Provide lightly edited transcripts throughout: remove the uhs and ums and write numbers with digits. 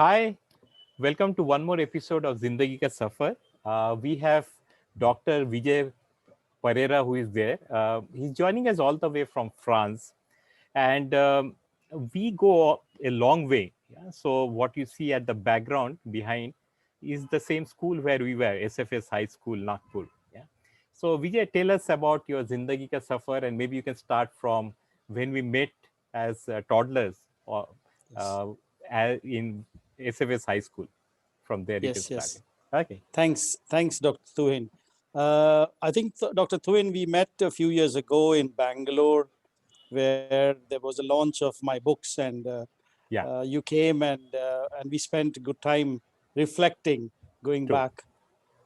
Hi, welcome to one more episode of Zindagi Ka Safar. We have Dr. Vijay Pereira who is there. He's joining us all the way from France, and we go a long way. Yeah? So what you see at the background behind is the same school where we were, SFS High School, Nagpur. Yeah. So Vijay, tell us about your Zindagi Ka Safar, and maybe you can start from when we met as toddlers or Yes, uh, in SFS High School. From there, you can yes, start yes. it. Okay. Thanks, Dr. Tuhin. I think, Dr. Tuhin, we met a few years ago in Bangalore, where there was a launch of my books, and Yeah. you came and we spent a good time reflecting, going True. back.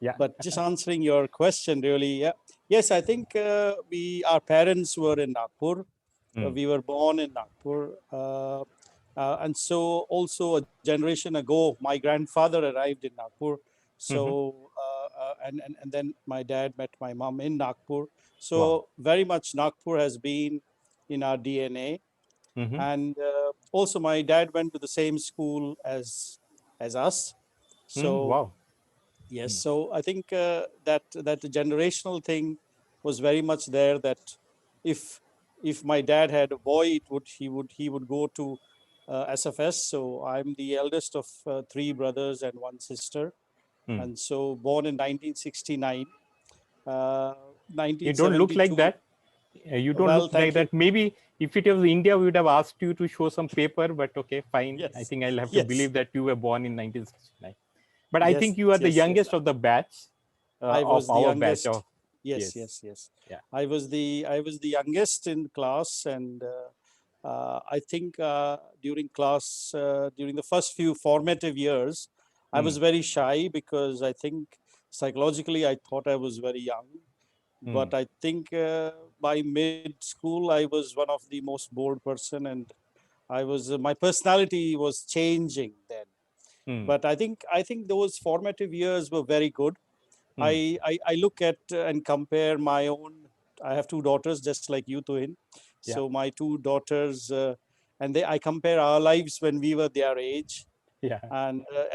Yeah. But just answering your question, really, yeah. Yes, I think our parents were in Nagpur. Mm. We were born in Nagpur. And so also a generation ago, my grandfather arrived in Nagpur. Mm-hmm. So, and then my dad met my mom in Nagpur. Wow. So very much Nagpur has been in our DNA. Mm-hmm. And also my dad went to the same school as us. Mm. So Wow. yes, Mm. so I think that generational thing was very much there. That if if my dad had a boy, he would go to SFS. So I'm the eldest of three brothers and one sister, Mm. and so born in 1969, uh, You don't look like 1972. that. You don't look Well, like thank you. that. Maybe if it was India, we would have asked you to show some paper, but okay, fine. I Yes, think I'll have to yes, believe that you were born in 1969. But I yes, think you are the yes, yes. youngest of the batch, I of was the our batch youngest. of, Yes, yes. yes, yes. Yeah. I was the youngest in class, and I think during the first few formative years, I Mm. was very shy because I think psychologically I thought I was very young. Mm. But I think by mid school I was one of the most bold person, and I was my personality was changing then. Mm. But I think those formative years were very good. Mm. I look at and compare my own. I have two daughters, just like you, Tuhin. Yeah. So my two daughters, I compare our lives when we were their age, Yeah.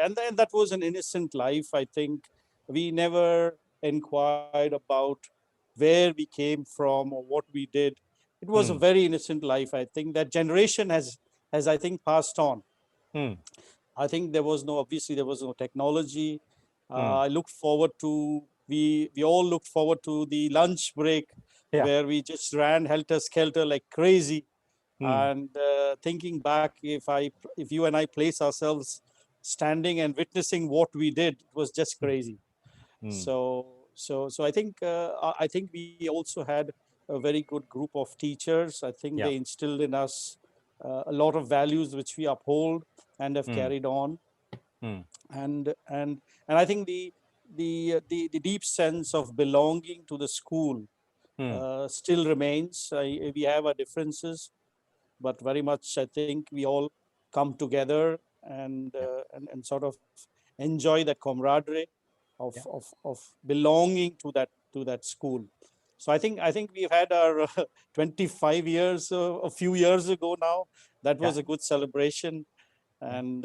and then that was an innocent life. I think we never inquired about where we came from or what we did. It was a Mm. very innocent life. I think that generation has I think passed on. Mm. I think obviously there was no technology. Mm. I looked forward to, we all looked forward to the lunch break Yeah. where we just ran helter skelter like crazy. Mm. And thinking back, if you and I place ourselves standing and witnessing what we did, it was just crazy. Mm. So I think we also had a very good group of teachers. I think Yeah. they instilled in us a lot of values which we uphold and have Mm. carried on. Mm. And and and I think the deep sense of belonging to the school Mm. still remains. We have our differences, but very much I think we all come together Yeah. and sort of enjoy the camaraderie of, Yeah. belonging to that school. So I think we've had our 25 years a few years ago now. That Yeah. was a good celebration, Yeah. and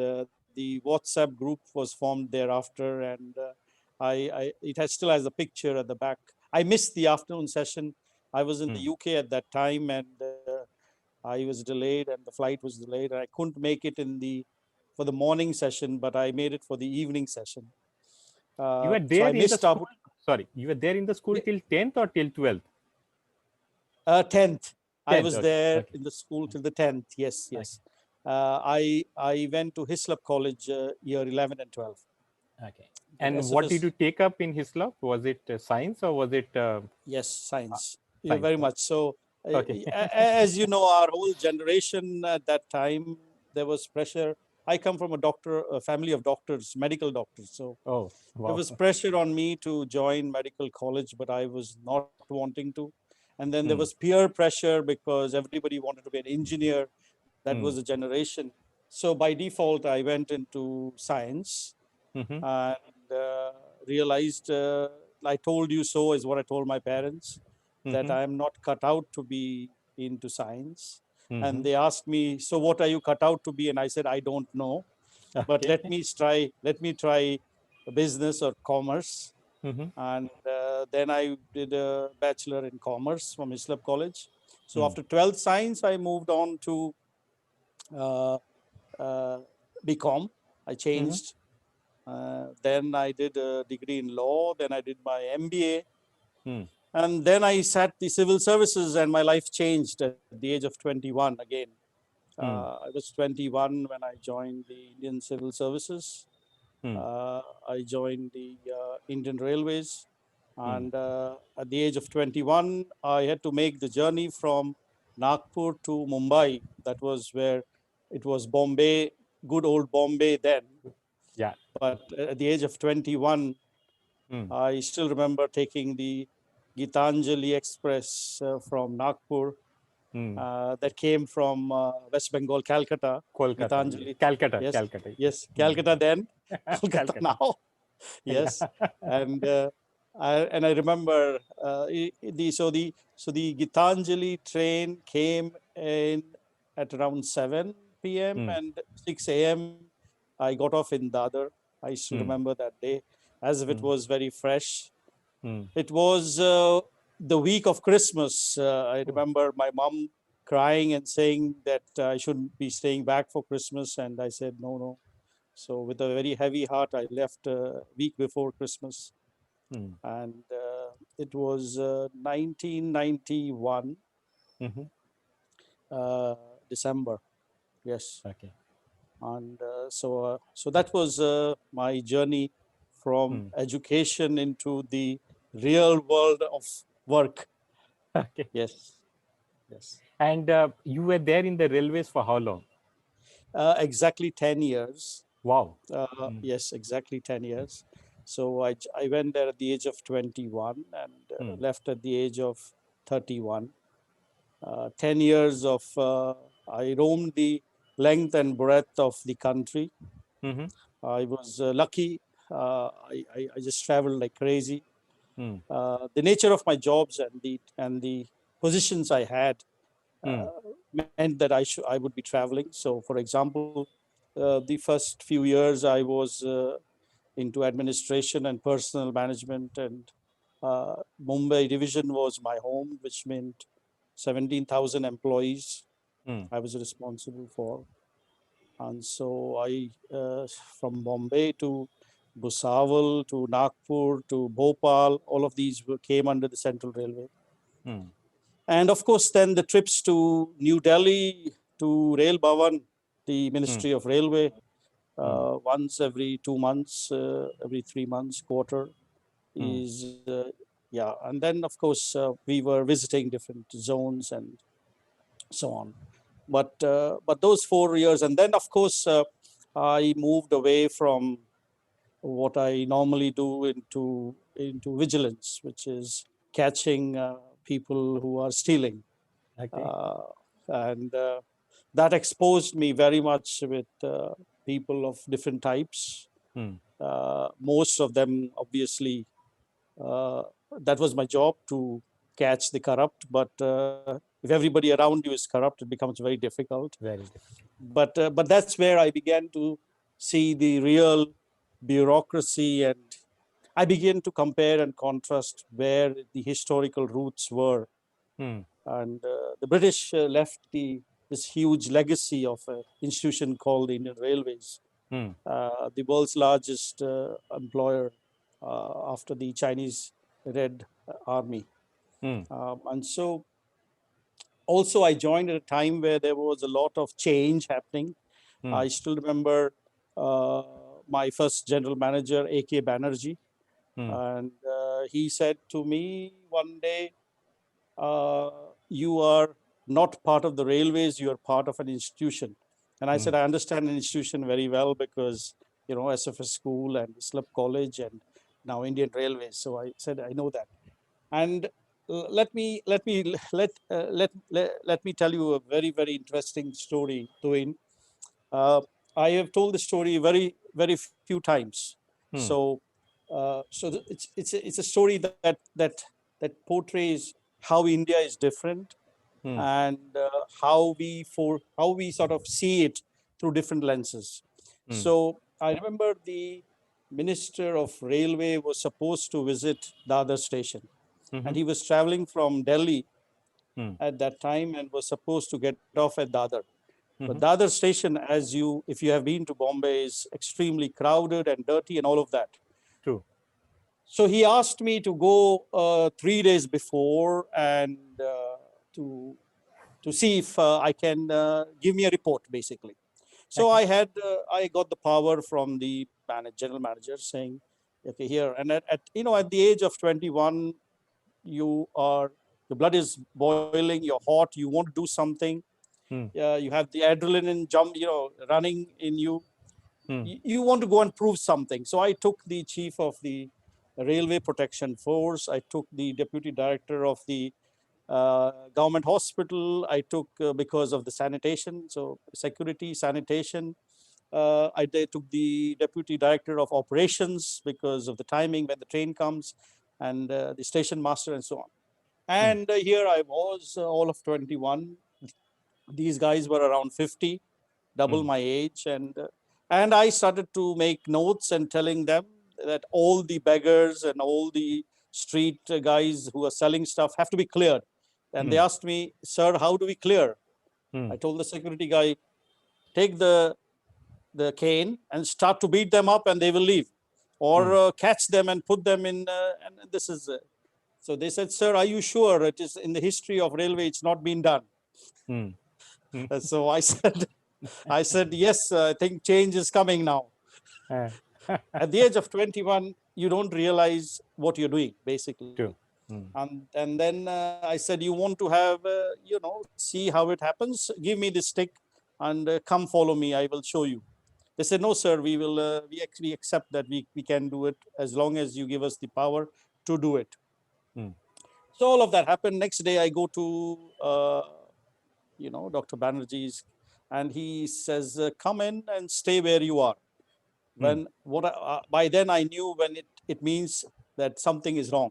the WhatsApp group was formed thereafter, and it has still has a picture at the back. I missed the afternoon session. I was in the Mm. UK at that time, and I was delayed, and the flight was delayed, and I couldn't make it in the for the morning session, but I made it for the evening session. You were So there I in the missed school. out. Sorry, you were there in the school till 10th or till 12th? 10th. I 10th. was Okay. there Okay. in the school till the 10th. Yes, Okay. yes. I went to Hislop College year 11 and 12. Okay. But And what did SFS, you take up in Hislop? Was it science or was it yes, science. Yeah, science? very much. So, Okay. as you know, our whole generation at that time, there was pressure. I come from a family of doctors, medical doctors. So Oh, there wow. was pressure on me to join medical college, but I was not wanting to. And then there was Hmm. peer pressure because everybody wanted to be an engineer. That was Hmm. a generation. So by default, I went into science Mm-hmm. and realized, I told you so, is what I told my parents, that Mm-hmm. I am not cut out to be into science. Mm-hmm. And they asked me, so what are you cut out to be? And I said, I don't know. but Okay. let me try business or commerce. Mm-hmm. And then I did a bachelor in commerce from Islip College. So Mm. after 12th science, I moved on to uh, uh, BCom. I Mm-hmm. changed. Then I did a degree in law. Then I did my MBA. Mm. And then I sat the civil services, and my life changed at the age of 21 again. Mm. I was 21 when I joined the Indian Civil Services. Mm. I joined the Indian Railways. Mm. And at the age of 21, I had to make the journey from Nagpur to Mumbai. That was where it was Bombay, good old Bombay then. Yeah. But at the age of 21, Mm. I still remember taking the Gitanjali Express from Nagpur Mm. that came from West Bengal, Calcutta. Kolkata, yeah. Gitanjali, Calcutta, yes, Calcutta. yes, Mm. Calcutta then, Kolkata Calcutta. now, Yeah. yes. And I remember the Gitanjali train came in at around 7 p.m. Mm. and 6 a.m. I got off in Dadar. I still Mm. remember that day as if it Mm. was very fresh. Mm. It was the week of Christmas. I Oh. remember my mom crying and saying that I shouldn't be staying back for Christmas, and I said no, no. So with a very heavy heart, I left a week before Christmas, Mm. and it was 1991 Mm-hmm. uh, December. Yes, Okay. and so that was my journey from Mm. education into the real world of work. Okay. Yes, yes. And you were there in the railways for how long? Exactly 10 years. Wow. Mm. Yes, exactly 10 years. So I went there at the age of 21 and Mm. left at the age of 31. 10 years of, I roamed the length and breadth of the country. Mm-hmm. I was lucky. I just traveled like crazy. Mm. The nature of my jobs and the positions I had Mm. meant that I would be traveling. So, for example, the first few years I was into administration and personal management, and Mumbai division was my home, which meant 17,000 employees Mm. I was responsible for. And so I, from Bombay to Bhusawal to Nagpur to Bhopal, all of these came under the Central Railway. Mm. And of course, then the trips to New Delhi, to Rail Bhavan, the Mm. Ministry of Railway, Mm. once every 2 months, every 3 months, quarter Mm. is, yeah. And then, of course, we were visiting different zones and so on. But those 4 years, and then, of course, I moved away from what I normally do into vigilance, which is catching people who are stealing. Okay. Uh, and that exposed me very much with people of different types. Mm. Most of them, obviously, uh, that was my job to catch the corrupt. But if everybody around you is corrupt, it becomes very difficult. Very difficult. But that's where I began to see the real bureaucracy, and I began to compare and contrast where the historical roots were. Mm. And the British left this huge legacy of an institution called the Indian Railways, Mm. the world's largest employer after the Chinese Red Army. Mm. And so also I joined at a time where there was a lot of change happening. Mm. I still remember uh, my first general manager, A.K. Banerjee, Mm. and he said to me one day, you are not part of the railways, you are part of an institution. And I said, Mm. I understand an institution very well because, SFS school and Islip College and now Indian Railways. So I said, I know that. And let me tell you a very, very interesting story, Tuhin. Uh, I have told the story very, very few times. Mm. So, it's a story that portrays how India is different, Mm. and how we sort of see it through different lenses. So I remember the Minister of Railway was supposed to visit Dadar station, and he was traveling from Delhi at that time and was supposed to get off at Dadar. But Dadar station, if you have been to Bombay, is extremely crowded and dirty and all of that. True. So he asked me to go 3 days before and to to see if I can give me a report, basically. So Okay. I got the power from the general manager saying, okay, here. And at the age of 21, your blood is boiling, you're hot, you want to do something. You have the adrenaline jump, running in you. You want to go and prove something. So I took the chief of the Railway Protection Force. I took the deputy director of the government hospital. I took because of the sanitation, so security, sanitation. Took the deputy director of operations because of the timing when the train comes, and the station master and so on. And here I was, all of 21. These guys were around 50, double my age, and I started to make notes and telling them that all the beggars and all the street guys who are selling stuff have to be cleared. And they asked me, sir, how do we clear? I told the security guy, take the cane and start to beat them up and they will leave, or catch them and put them in. And this is so they said, sir, are you sure? It is in the history of railway, it's not been done. So I said, yes, I think change is coming now. At the age of 21, you don't realize what you're doing, basically. True. And then I said, you want to have, see how it happens? Give me the stick and come follow me. I will show you. They said, no, sir, we actually accept that we can do it as long as you give us the power to do it. So all of that happened. Next day, I go to, Dr. Banerjee's, and he says, come in and stay where you are. By then I knew when it means that something is wrong.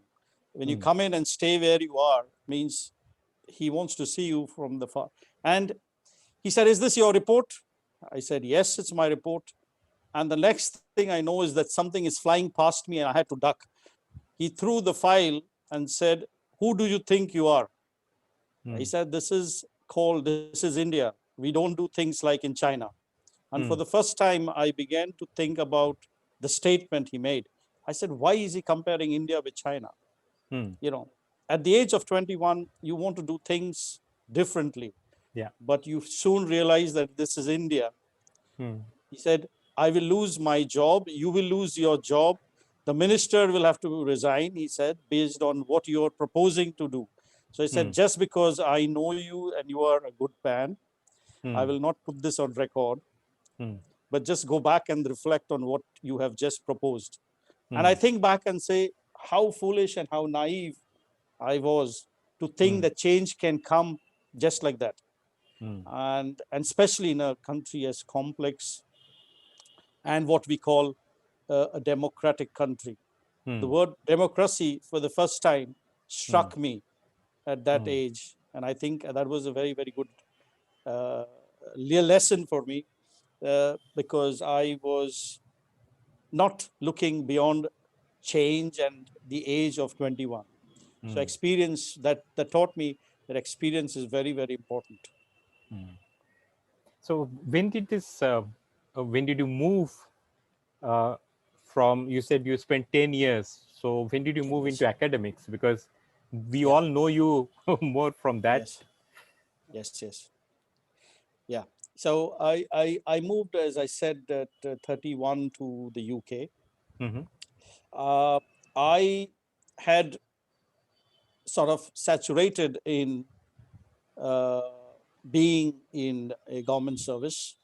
When you come in and stay where you are, means he wants to see you from the far. And he said, is this your report? I said, yes, it's my report. And the next thing I know is that something is flying past me and I had to duck. He threw the file and said, who do you think you are? He said, this is India. We don't do things like in China. And for the first time, I began to think about the statement he made. I said, why is he comparing India with China? At the age of 21, you want to do things differently. Yeah. But you soon realize that this is India. He said, I will lose my job. You will lose your job. The minister will have to resign, he said, based on what you are proposing to do. So he said, just because I know you and you are a good man, I will not put this on record, but just go back and reflect on what you have just proposed. And I think back and say how foolish and how naive I was to think that change can come just like that. And especially in a country as complex and what we call a democratic country. The word democracy for the first time struck me at that age. And I think that was a very, very good lesson for me, because I was not looking beyond change and the age of 21. So experience that taught me that experience is very, very important. So when did you move uh, from, you said you spent 10 years. So when did you move into academics? Because we Yeah. all know you more from that. Yes. Yes. Yeah. So I moved, as I said, at 31 to the UK. Uh, I had sort of saturated in uh, being in a government service.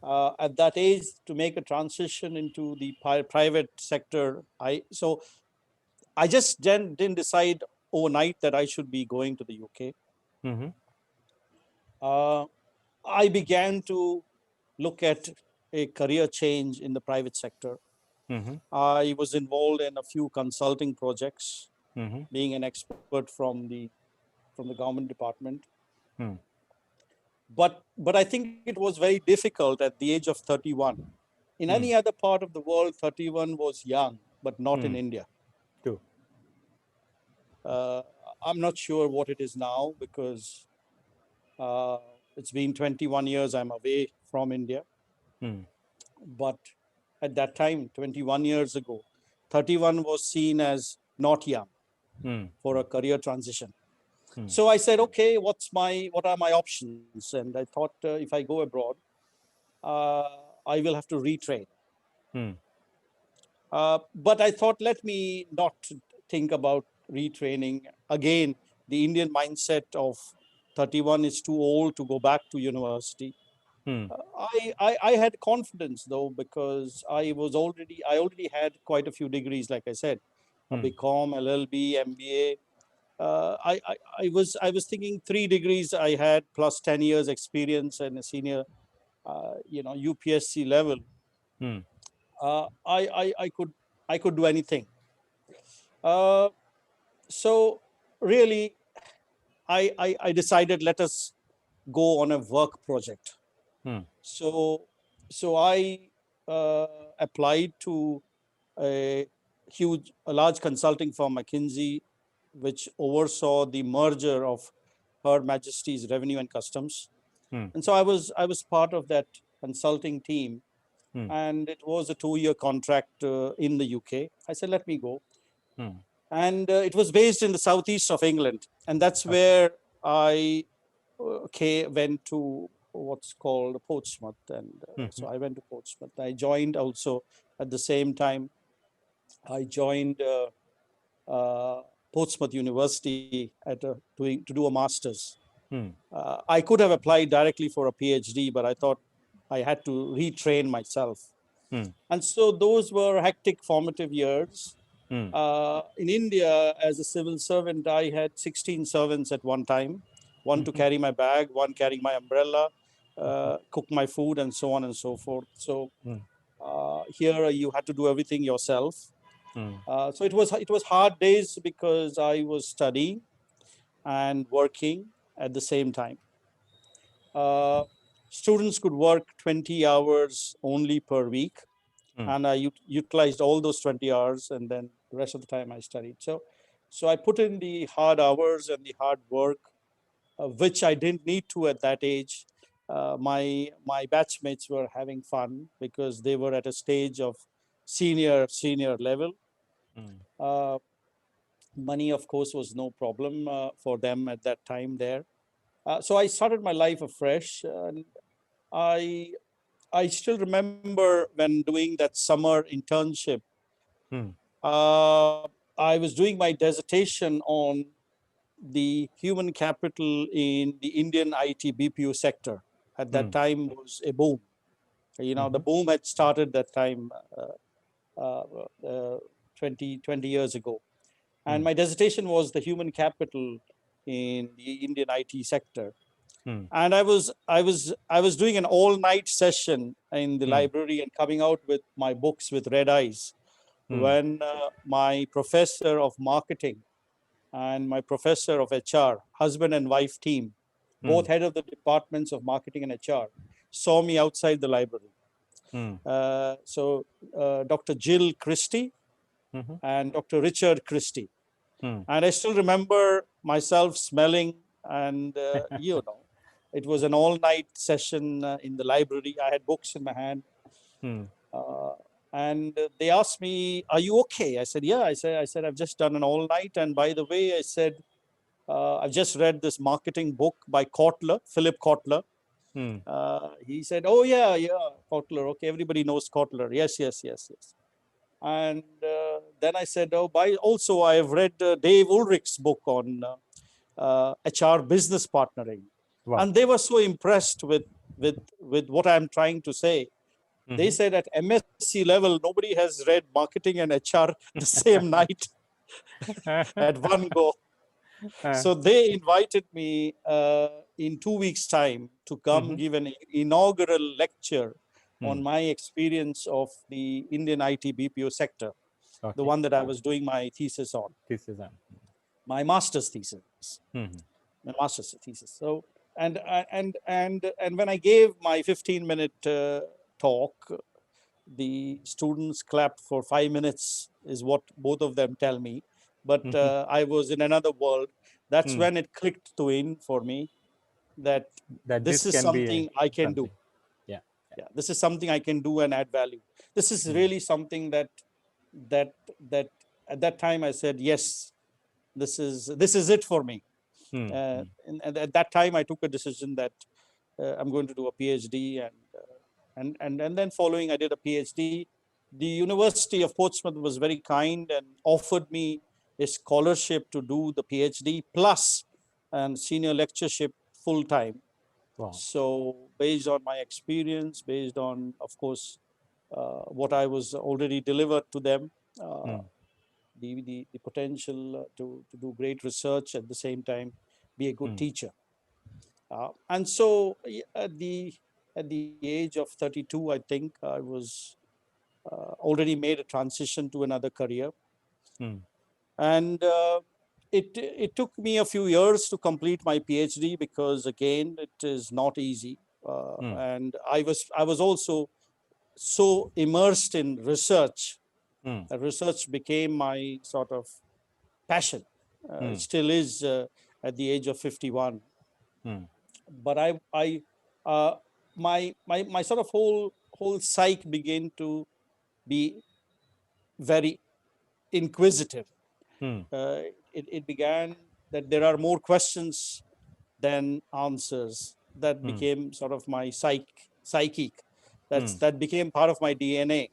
At that age, to make a transition into the private sector, I just didn't decide overnight that I should be going to the UK. Uh, I began to look at a career change in the private sector. I was involved in a few consulting projects, being an expert from the government department. But I think it was very difficult at the age of 31 In any other part of the world, 31 was young, but not in India. True. I'm not sure what it is now because it's been 21 years I'm away from India. But at that time, 21 years ago, 31 was seen as not young for a career transition. So I said, okay, what are my options? And I thought if I go abroad, I will have to retrain. But I thought, let me not think about retraining. Again, the Indian mindset of 31 is too old to go back to university. I had confidence though, because I already had quite a few degrees, like I said, a BCom, LLB, MBA. I was thinking 3 degrees I had plus 10 years experience and a senior, UPSC level. I could do anything. So really, I decided, let us go on a work project. So I applied to a large consulting firm, McKinsey, which oversaw the merger of Her Majesty's Revenue and Customs. And so I was part of that consulting team, and it was a 2-year contract in the UK. I said, let me go. And it was based in the southeast of England, and that's where I went to what's called Portsmouth, and so I went to Portsmouth. I joined also at the same time. I joined Portsmouth University to do a master's. I could have applied directly for a PhD, but I thought I had to retrain myself. And so those were hectic, formative years. In India, as a civil servant, I had 16 servants at one time, one to carry my bag, one carrying my umbrella, cook my food, and so on and so forth. So here you had to do everything yourself. So it was hard days because I was studying and working at the same time. Students could work 20 hours only per week, and I utilized all those 20 hours, and then the rest of the time I studied. So I put in the hard hours and the hard work, which I didn't need to at that age. My batchmates were having fun because they were at a stage of senior level. Money, of course, was no problem for them at that time there. So I started my life afresh, and I I still remember when doing that summer internship. I was doing my dissertation on the human capital in the Indian IT BPO sector. At that time was a boom. The boom had started that time uh, uh, 20 years ago. And my dissertation was the human capital in the Indian IT sector. And I was doing an all-night session in the library and coming out with my books with red eyes when my professor of marketing and my professor of HR, husband and wife team, both head of the departments of marketing and HR, saw me outside the library. Dr. Jill Christie and Dr. Richard Christie. And I still remember myself smelling, and it was an all-night session in the library. I had books in my hand. And they asked me, "Are you okay?" I said, "Yeah." I said, "I've just done an all night, and by the way," I said, "I've just read this marketing book by Kotler, Philip Kotler." He said, "Oh yeah, Kotler. Okay, everybody knows Kotler. Yes." And then I said, "Oh, also I have read Dave Ulrich's book on HR business partnering," Wow. and they were so impressed with what I'm trying to say. They said at MSc level, nobody has read marketing and HR the same night at one go. So they invited me in 2 weeks' time to come give an inaugural lecture on my experience of the Indian IT BPO sector, the one that I was doing my thesis on, This is my master's thesis, my master's thesis. So and when I gave my 15-minute talk, the students clapped for 5 minutes, is what both of them tell me. But I was in another world. That's when it clicked to in for me that That this this is can be something I can do. something. Yeah. Yeah, this is something I can do and add value. This is really something that that at that time I said, yes, this is it for me. Hmm. And at that time I took a decision that I'm going to do a PhD, and then following I did a PhD. The University of Portsmouth was very kind and offered me a scholarship to do the PhD plus and senior lectureship full time. Wow. So based on my experience, based on, of course, what I was already delivered to them, uh, Hmm. the potential to do great research at the same time, be a good Hmm. teacher. And so at the age of 32, I think I was already made a transition to another career. Hmm. And it took me a few years to complete my PhD because again, it is not easy. Hmm. And I was also so immersed in research. Hmm. Research became my sort of passion. Hmm. It still is at the age of 51. Hmm. But uh, my sort of whole psyche began to be very inquisitive. Hmm. Uh, it began that there are more questions than answers. That Hmm. became sort of my psychic. Hmm. That became part of my DNA.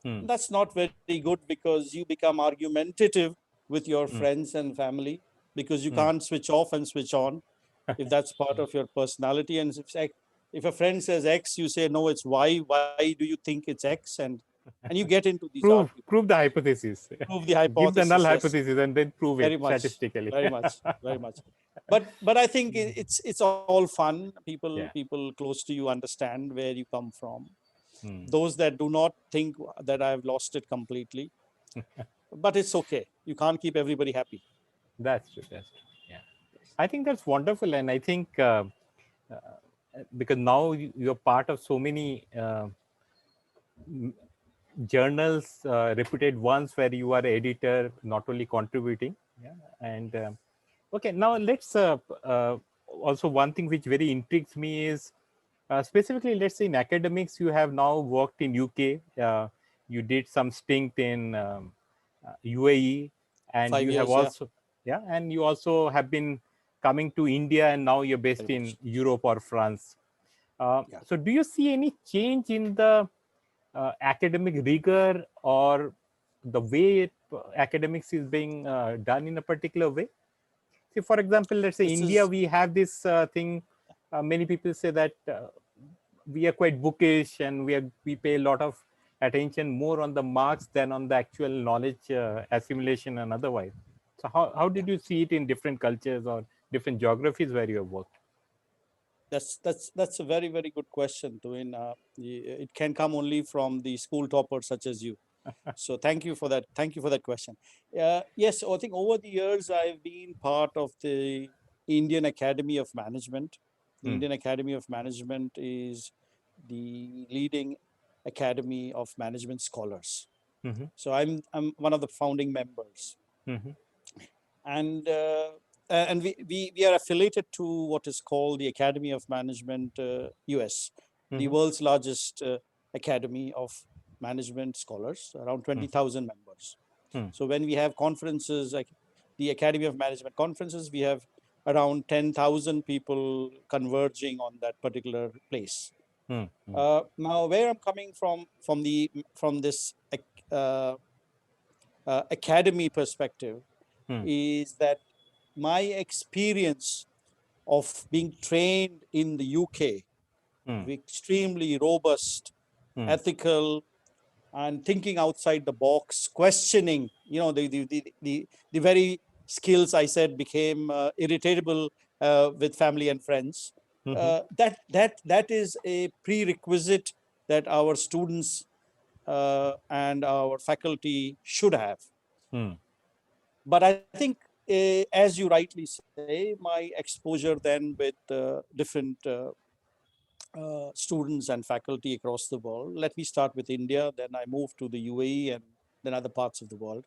Hmm. That's not very good because you become argumentative with your Hmm. friends and family because you Hmm. can't switch off and switch on if that's part of your personality. And if a friend says X, you say no, it's Y. Why do you think it's X? And you get into these arguments. Prove the hypothesis. Prove the Give the null hypothesis. Yes, hypothesis and then prove it very much, statistically. very much, very much. But I think it's all fun. Yeah. People close to you understand where you come from. Hmm. Those that do not think that I've lost it completely, but it's okay. You can't keep everybody happy. That's true. That's true. Yeah. I think that's wonderful. And I think uh, because now you're part of so many journals, reputed ones, where you are editor, not only contributing. Yeah. And okay, now let's also, one thing which very intrigues me is specifically, let's say in academics, you have now worked in UK, you did some stint in UAE, and you have 5 years, yeah, also, yeah, and you also have been coming to India, and now you're based very in much. Europe or France. Yeah. So do you see any change in the academic rigor, or the way academics is being done in a particular way? See, for example, let's say This India, is we have this thing. Many people say that we are quite bookish, and we pay a lot of attention more on the marks than on the actual knowledge assimilation and otherwise. So how yeah. did you see it in different cultures or different geographies where you have worked? That's a very good question, Tuin. It can come only from the school toppers such as you. So thank you for that. Thank you for that question. Yes, I think over the years I've been part of the Indian Academy of Management. The Hmm. Indian Academy of Management is the leading academy of management scholars. Mm-hmm. So I'm one of the founding members, Mm-hmm. and we are affiliated to what is called the Academy of Management US, the Mm-hmm. world's largest academy of management scholars, around 20,000 members. Hmm. So when we have conferences like the Academy of Management conferences, we have around 10,000 people converging on that particular place. Hmm. Hmm. Now, where I'm coming from this uh, academy perspective Hmm. is that my experience of being trained in the UK, Hmm. extremely robust, Hmm. ethical, and thinking outside the box, questioning, the very skills I said became irritable with family and friends. Mm-hmm. That is a prerequisite that our students and our faculty should have. Hmm. But I think, as you rightly say, my exposure then with different students and faculty across the world. Let me start with India, then I moved to the UAE and then other parts of the world,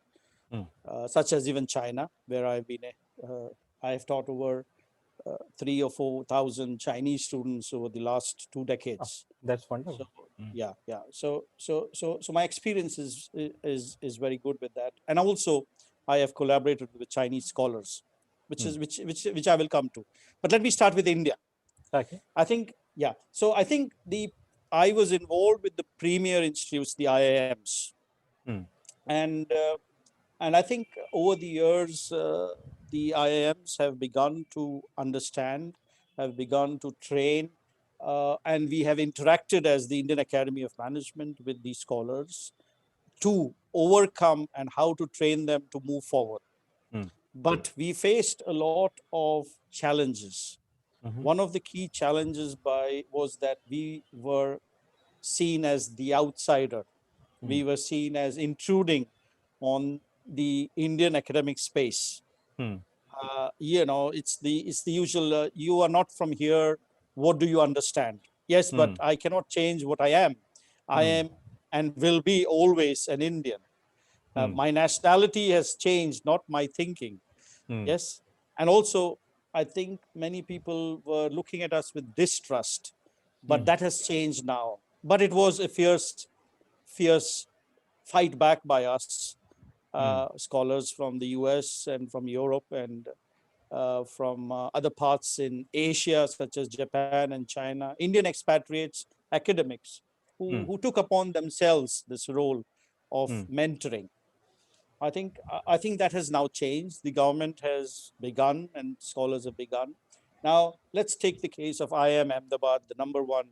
Mm. such as even China, where I have taught over 3 or 4 thousand Chinese students over the last 2 decades. That's So wonderful. Mm. yeah, yeah. So my experience is very good with that, and also I have collaborated with Chinese scholars, which Mm. is which I will come to. But let me start with India. Okay. I think yeah. So I think I was involved with the premier institutes, the IIMs, Mm. and and I think over the years the IIMs have begun to understand, have begun to train, and we have interacted as the Indian Academy of Management with these scholars to overcome and how to train them to move forward. Mm. But we faced a lot of challenges. Mhm. One of the key challenges was that we were seen as the outsider. Mm. We were seen as intruding on the Indian academic space. Mm. It's the usual. You are not from here. What do you understand? Yes, but Mm. I cannot change what I am. I Mm. am and will be always an Indian. Mm. My nationality has changed, not my thinking. Mm. Yes, and also I think many people were looking at us with distrust, but Mm. that has changed now. But it was a fierce fight back by us Mm. scholars from the US and from Europe and from other parts in Asia, such as Japan and China, Indian expatriates, academics Mm. who took upon themselves this role of Mm. mentoring. I think that has now changed. The government has begun, and scholars have begun. Now, let's take the case of IIM Ahmedabad, the number one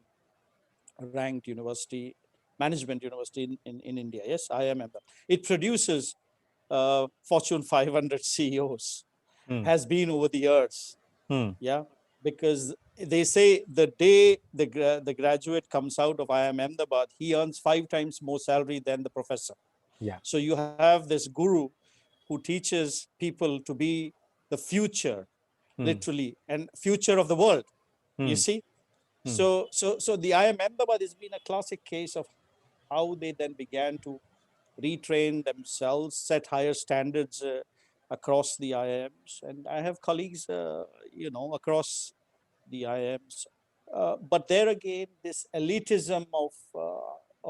ranked university, management university in India. Yes, IIM Ahmedabad. It produces Fortune 500 CEOs, Mm. has been over the years. Mm. Yeah, because they say the day the graduate comes out of IIM Ahmedabad, he earns 5 times more salary than the professor. Yeah. So you have this guru who teaches people to be the future, Mm. literally, and future of the world. You Mm. see, Mm. so the IIM Ahmedabad has been a classic case of how they then began to retrain themselves, set higher standards across the IIMs. And I have colleagues, across the IIMs. But there again, this elitism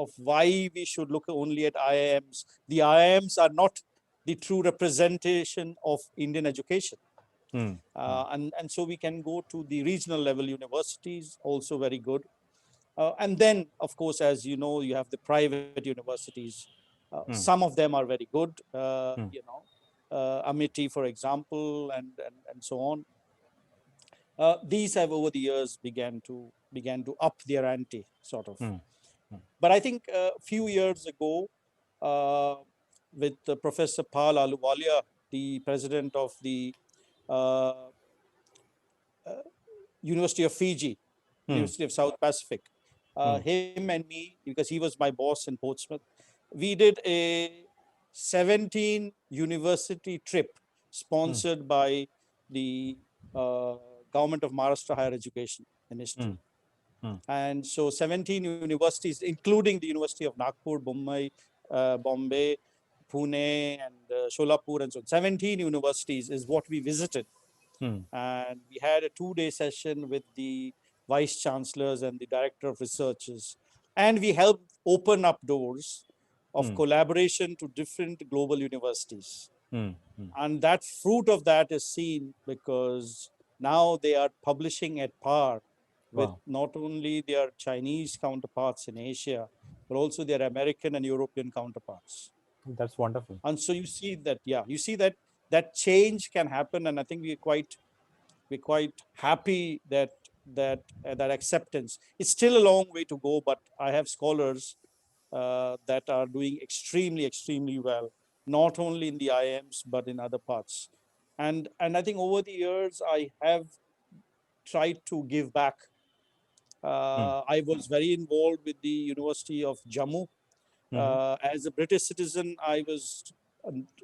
of why we should look only at IIMs. The IIMs are not the true representation of Indian education. Mm. Mm. And so we can go to the regional level universities, also very good. And then, of course, as you know, you have the private universities. Mm. Some of them are very good, Mm. Amity, for example, and so on. These have over the years began to up their ante, sort of. Mm. Mm. But I think a few years ago, uh, with Professor Pal Aluwalia, the president of the uh, University of Fiji, Mm. University of South Pacific. Mm. Him and me, because he was my boss in Portsmouth, we did a 17 university trip Mm. sponsored by the uh, government of Maharashtra Higher Education Ministry. Mm. Mm. And so 17 universities, including the University of Nagpur, Mumbai, Bombay, Pune, and Sholapur, and so on. 17 universities is what we visited, Mm. and we had a 2-day session with the vice chancellors and the director of researches, and we helped open up doors of Mm. collaboration to different global universities. Mm. Mm. And that fruit of that is seen because now they are publishing at par with Wow. not only their Chinese counterparts in Asia, but also their American and European counterparts. That's wonderful. And so you see that, yeah, you see that that change can happen, and I think we're quite happy that acceptance. It's still a long way to go, but I have scholars that are doing extremely well, not only in the IIMs but in other parts. And I think over the years I have tried to give back. Mm. I was very involved with the University of Jammu. Mhm. As a British citizen, I was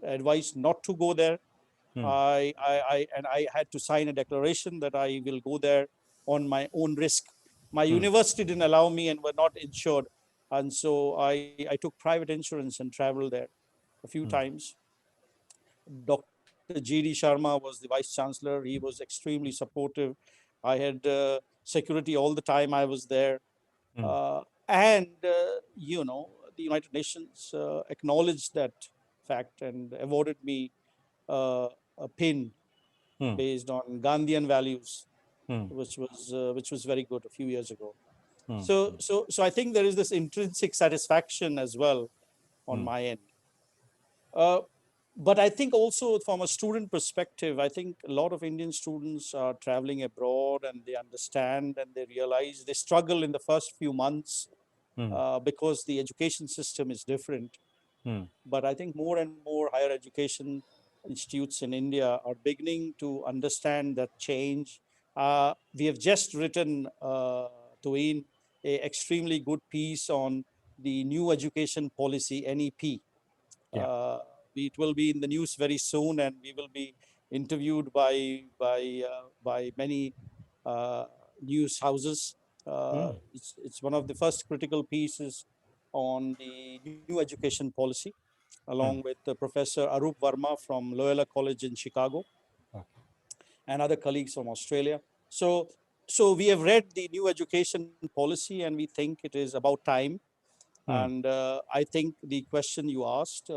advised not to go there. Mm. I had to sign a declaration that I will go there on my own risk. My university didn't allow me and were not insured. And so I took private insurance and traveled there a few times. Dr. G.D. Sharma was the vice chancellor. He was extremely supportive. I had security all the time I was there. And the United Nations acknowledged that fact and awarded me a pin based on Gandhian values, which was very good a few years ago. So I think there is this intrinsic satisfaction as well on my end. Uh, but I think also from a student perspective, I think a lot of Indian students are traveling abroad and they understand and they realize they struggle in the first few months because the education system is different. But I think more and more higher education institutes in India are beginning to understand that change. We have just written, Tuhin, a extremely good piece on the new education policy, NEP. Yeah. It will be in the news very soon, and we will be interviewed by many uh, news houses. It's one of the first critical pieces on the new education policy, along with Professor Arup Verma from Loyola College in Chicago and other colleagues from Australia. So we have read the new education policy, and we think it is about time. And I think the question you asked,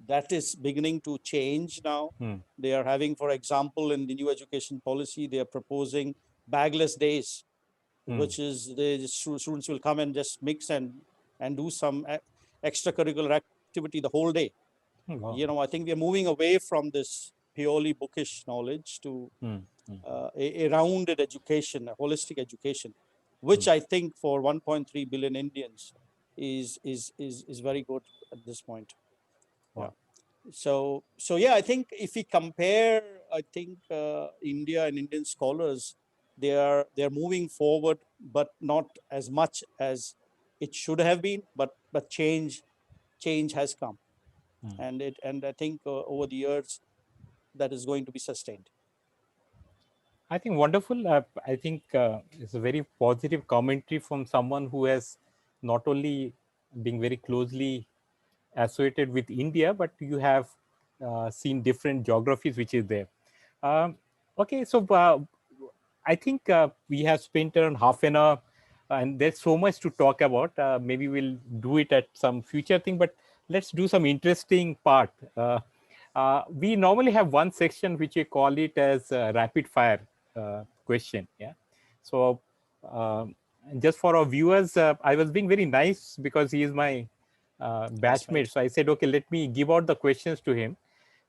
that is beginning to change now. They are having, for example, in the new education policy, they are proposing bagless days, which is the students will come and just mix and do some extracurricular activity the whole day. Wow. I think we are moving away from this purely bookish knowledge to a rounded education, a holistic education, which I think for 1.3 billion Indians is very good at this point. Yeah. Wow. So yeah, I think if we compare, I think India and Indian scholars, they are moving forward, but not as much as it should have been. But change has come, and I think over the years that is going to be sustained. I think wonderful. I think it's a very positive commentary from someone who has not only been very closely associated with India, but you have seen different geographies which is there. Um, okay, so I think we have spent around half an hour, and there's so much to talk about. Maybe we'll do it at some future thing, but let's do some interesting part. We normally have one section which we call it as rapid fire question. Yeah. So just for our viewers, I was being very nice because he is my That's batchmate. right. So I said, okay, let me give out the questions to him.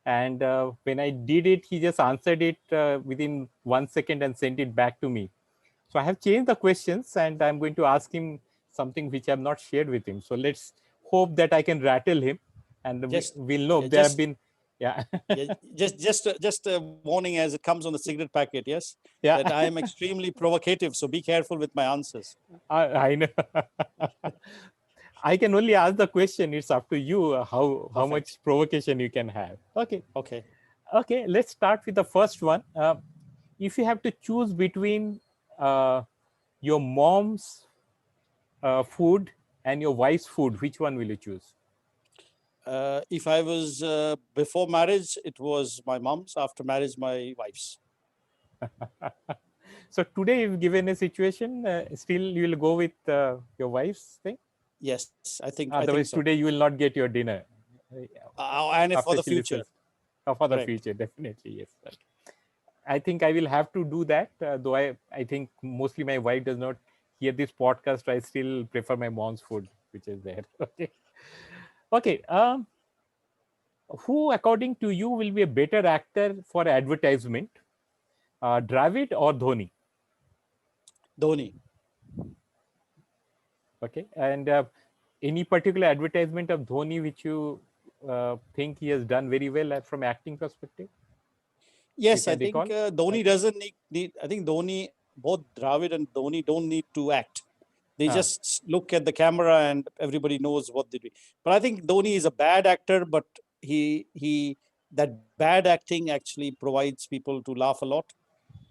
And when I did it, he just answered it within 1 second and sent it back to me. So I have changed the questions and I'm going to ask him something which I have not shared with him. So let's hope that I can rattle him and Just we'll know yeah, if there have just been, yeah. yeah, just a warning as it comes on the cigarette packet. Yes, Yeah, that I am extremely provocative, so be careful with my answers. I know. I can only ask the question. It's up to you how Perfect. much provocation you can have. Okay. Okay. Okay, let's start with the first one. If you have to choose between uh, your mom's food and your wife's food, which one will you choose? If I was before marriage, it was my mom's. After marriage, my wife's. So today, if given a situation, still you will go with your wife's thing. Yes, I think so. Otherwise, today you will not get your dinner And if for after the chili future, sauce. For the correct. future, definitely yes. Okay. I think I will have to do that. Though I think mostly my wife does not hear this podcast. I still prefer my mom's food, which is there. Okay. Okay. Who, according to you, will be a better actor for advertisement, Dravid or Dhoni? Dhoni. Okay. And any particular advertisement of Dhoni which you think he has done very well from acting perspective? You Yes, I can think recall? Dhoni doesn't need. I think Dhoni, both Dravid and Dhoni, don't need to act. They Uh, just look at the camera and everybody knows what they do. But I think Dhoni is a bad actor, but he that bad acting actually provides people to laugh a lot.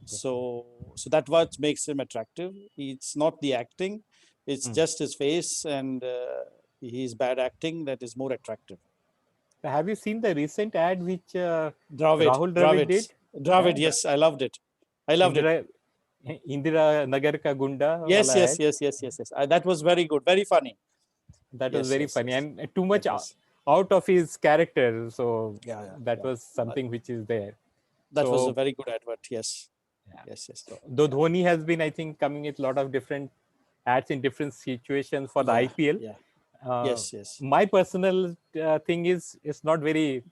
So that what makes him attractive. It's not the acting, it's just his face and his bad acting that is more attractive. Have you seen the recent ad which Dravid, Rahul Dravid Dravid, did? Dravid. Yes, I loved it. I loved it. Indira, Indira Nagar Ka Gunda Yes, wala yes, ad. yes, yes, yes, yes. That was very good, very funny. That was Yes, very yes, funny yes. and too much That was, out of his character. So yeah, yeah, that yeah. was something which is there. That was a So, very good advert. Yes, yeah. yes, yes. So though Dhoni has been, I think, coming with a lot of different ads in different situations for the Yeah, IPL. yeah. Uh, Yes, yes, my personal thing is it's not very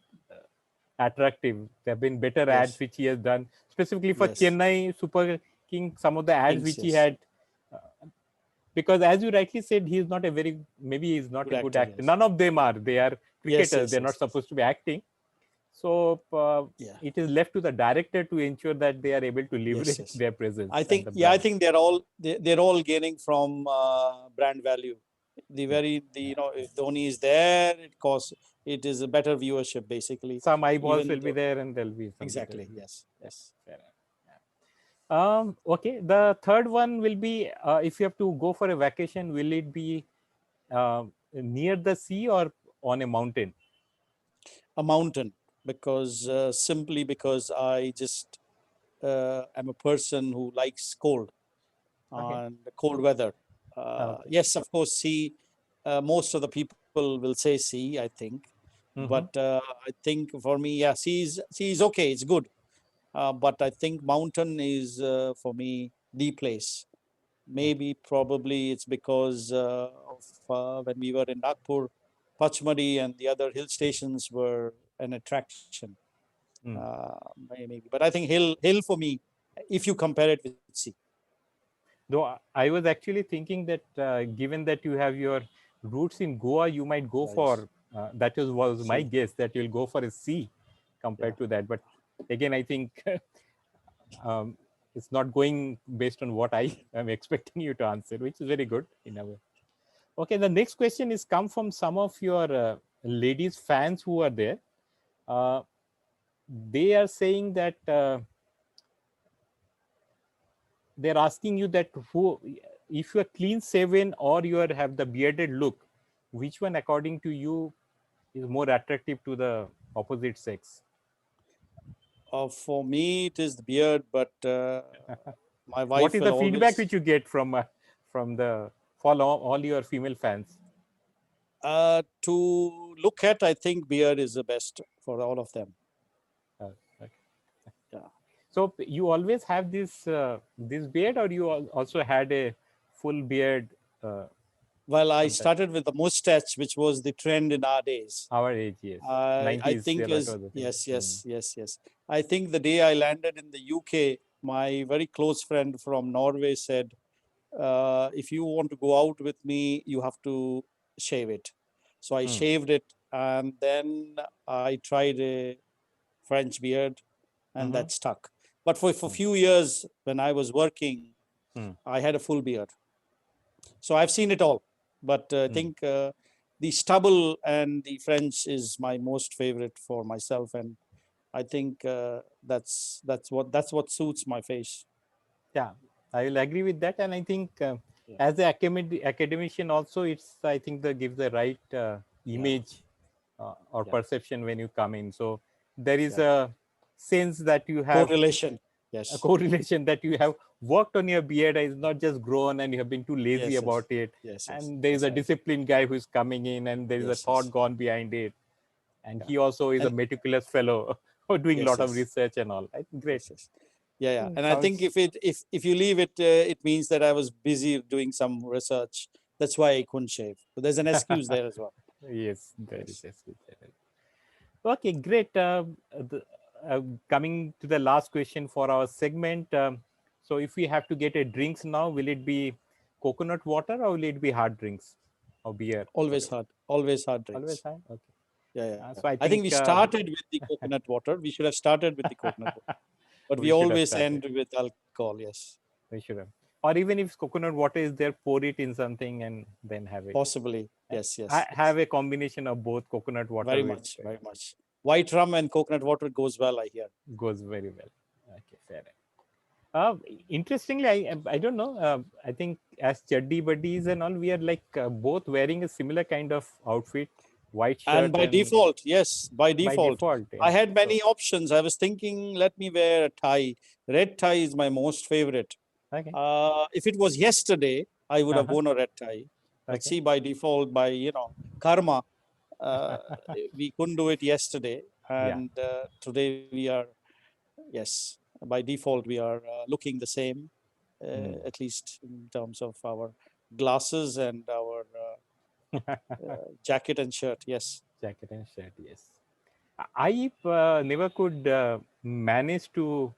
attractive. There have been better ads yes, which he has done, specifically for yes, Chennai Super King. Some of the ads Kings. which he Yes, had, because as you rightly said, he is not a very, maybe he is not good a good actor. actor. Yes, None of them are. They are yes, cricketers. yes, They're not yes, yes. supposed to be acting. So Yeah. it is left to the director to ensure that they are able to Yes, leverage yes. their presence I and think, the yeah, I brand. think they're all gaining from brand value. Yeah, You know, if Dhoni is there, it is a better viewership basically. some eyeballs Even will be though, there and there'll be some better. exactly, yes, Yeah, yes. fair enough. Okay, the third one will be if you have to go for a vacation, will it be near the sea or on a mountain? A mountain, because simply because I just am a person who likes cold Okay. and cold weather. Okay. Yes, of course, sea. Most of the people will say sea, I think, but Mm-hmm. I think for me, yeah, sea is okay. It's good. But I think mountain is for me the place. Okay. Maybe probably it's because of when we were in Nagpur, Pachmari and the other hill stations were an attraction. Mm. Maybe, but I think hill for me, if you compare it with sea. Though I was actually thinking that given that you have your roots in Goa, you might go Yes, for that was my sea. guess that you'll go for a sea Yeah. compared to that. But again, I think um, it's not going based on what I am expecting you to answer, which is very good in a way. Okay, the next question is come from some of your ladies fans who are there. Uh, they are saying that they're asking you that who, if you are clean shaven or you are, have the bearded look, which one according to you is more attractive to the opposite sex? For me, it is the beard, but my What wife is will the feedback always. which you get from the for all your female fans? To look at, I think beard is the best for all of them. Okay. Yeah. So you always have this beard, or you also had a full beard uh, Well, I sometime? started with the mustache, which was the trend in our days. Our age, yes, I 90s. Yeah, think that is was the thing. yes, yes, yes, yes. I think the day I landed in the UK, my very close friend from Norway said, "If you want to go out with me, you have to shave it." So I Mm. shaved it, and then I tried a French beard, and Mm-hmm. that stuck. But for a few years when I was working, Mm. I had a full beard. So I've seen it all. But I Mm. think the stubble and the French is my most favorite for myself, and I think that's what suits my face. Yeah, I will agree with that, and I think Yeah, as an academician also, it's I think the gives the right yeah, image or yeah, perception when you come in. So there is yeah. a sense that you have Correlation. a Yes, correlation that you have worked on your beard. It's not just grown and you have been too lazy yes, yes, about it. yes, yes. And there is That's a right. disciplined guy who is coming in, and there is a Yes, thought yes, gone behind it. And yeah. he also is a And meticulous fellow who doing a yes, lot of yes, research and all. I think great. yes, yes. Yeah, yeah. And I think Sounds if you leave it, it means that I was busy doing some research. That's why I couldn't shave. So there's an excuse there as well. yes, there is Yes. yes. Okay, great. The, coming to the last question for our segment. So, if we have to get a drinks now, will it be coconut water or will it be hard drinks or beer? Always Whatever. hard. Always hard Always drinks. hard. Okay. Yeah, yeah. So, I I think we think started with the coconut water. We should have started with the coconut water, but we we should have always started. end with alcohol. Yes, We should have. Or even if coconut water is there, pour it in something and then have it. possibly. Yes, I yes, yes. have a combination of both coconut water Very with much, very much. White rum and coconut water goes well, I hear. goes very well. Okay, fair enough. Uh, Interestingly, I don't know. I think as chaddi buddies and all, we are like both wearing a similar kind of outfit, white And shirt by and default, yes, by by default, default. I Yeah. had So many options. I was thinking, let me wear a tie. Red tie is my most favorite. okay. If it was yesterday, I would have Uh-huh. worn a red tie. But Okay. see, by default, by karma, uh, we couldn't do it yesterday, Yeah. and today we are. Yes, by default, we are looking the same, Mm. at least in terms of our glasses and our jacket and shirt. Yes. Jacket and shirt. Yes. I never could manage to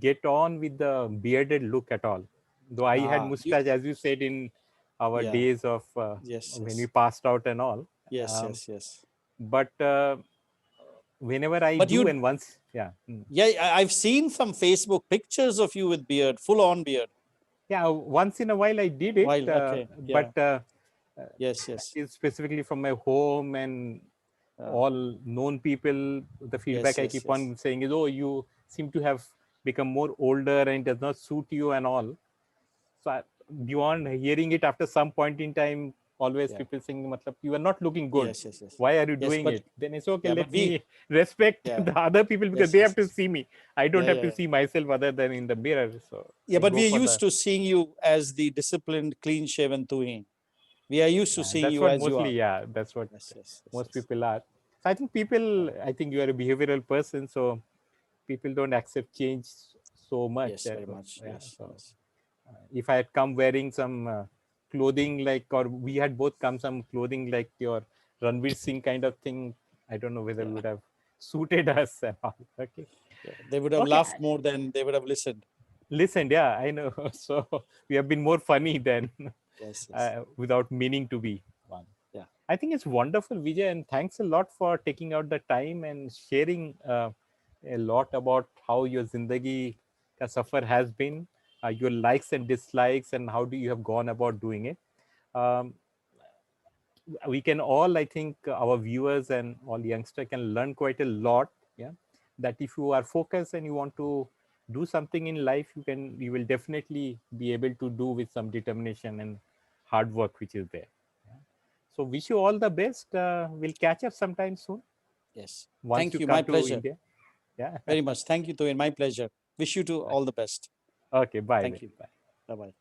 get on with the bearded look at all. Though I had You. mustache, as you said, in our Yeah. days of Yes. when we Yes. passed out and all. Yes. Um, Yes. Yes. but whenever I But do, you. and once, yeah, Yeah, I've seen some Facebook pictures of you with beard, full on beard. yeah, once in a while I did it, While okay. but Yeah. Yes. that Yes. is specifically from my home and Uh, all known people. The yes. feedback I Yes. keep Yes. on saying is, "Oh, you seem to have become more older and it does not suit you and all." So beyond hearing it after some point in time, always Yeah. people saying, "Matlab, you are not looking good. Yes. Yes. Yes. Why are you Yes. doing But it?" Then it's okay. yeah. But Let we. me respect Yeah. the other people because Yes. they have Yes. to Yes. see me. I don't Yeah. have Yeah. to Yeah. see myself other than in the mirror. So Yeah. I But go we are for used the. to seeing you as the disciplined, clean-shaven Tuhin. We are used to Yeah, seeing that's you what as you mostly. are. Yeah, that's what Yes. Yes. Yes. most Yes. people are. So I think people. Uh, I think you are a behavioral person, so people don't accept change so much. yes. Very much. Yeah. Yes. So Yes. if I had come wearing some clothing like, or we had both come some clothing like your Ranveer Singh kind of thing, I don't know whether we Yeah. would have suited us and all. Okay. Yeah. They would have Okay. laughed more than they would have listened. Listen, yeah, I know. So we have been more funny than Yes. Yes. without meaning to be one. Yeah. I think it's wonderful, Vijay, and thanks a lot for taking out the time and sharing a lot about how your Zindagi ka safar has been, your likes and dislikes, and how do you have gone about doing it. Um, we can all, I think, our viewers and all youngster can learn quite a lot. Yeah, that if you are focused and you want to do something in life, you will definitely be able to do with some determination and hard work, which is there. Yeah. So wish you all the best. We'll catch up sometime soon Yes. once Thank you you. My come to pleasure. India. Yeah. Very much. Thank you, Tuhin. My pleasure. Wish you to Bye. all the best. Okay. Bye then. Thank you. Bye. Bye bye.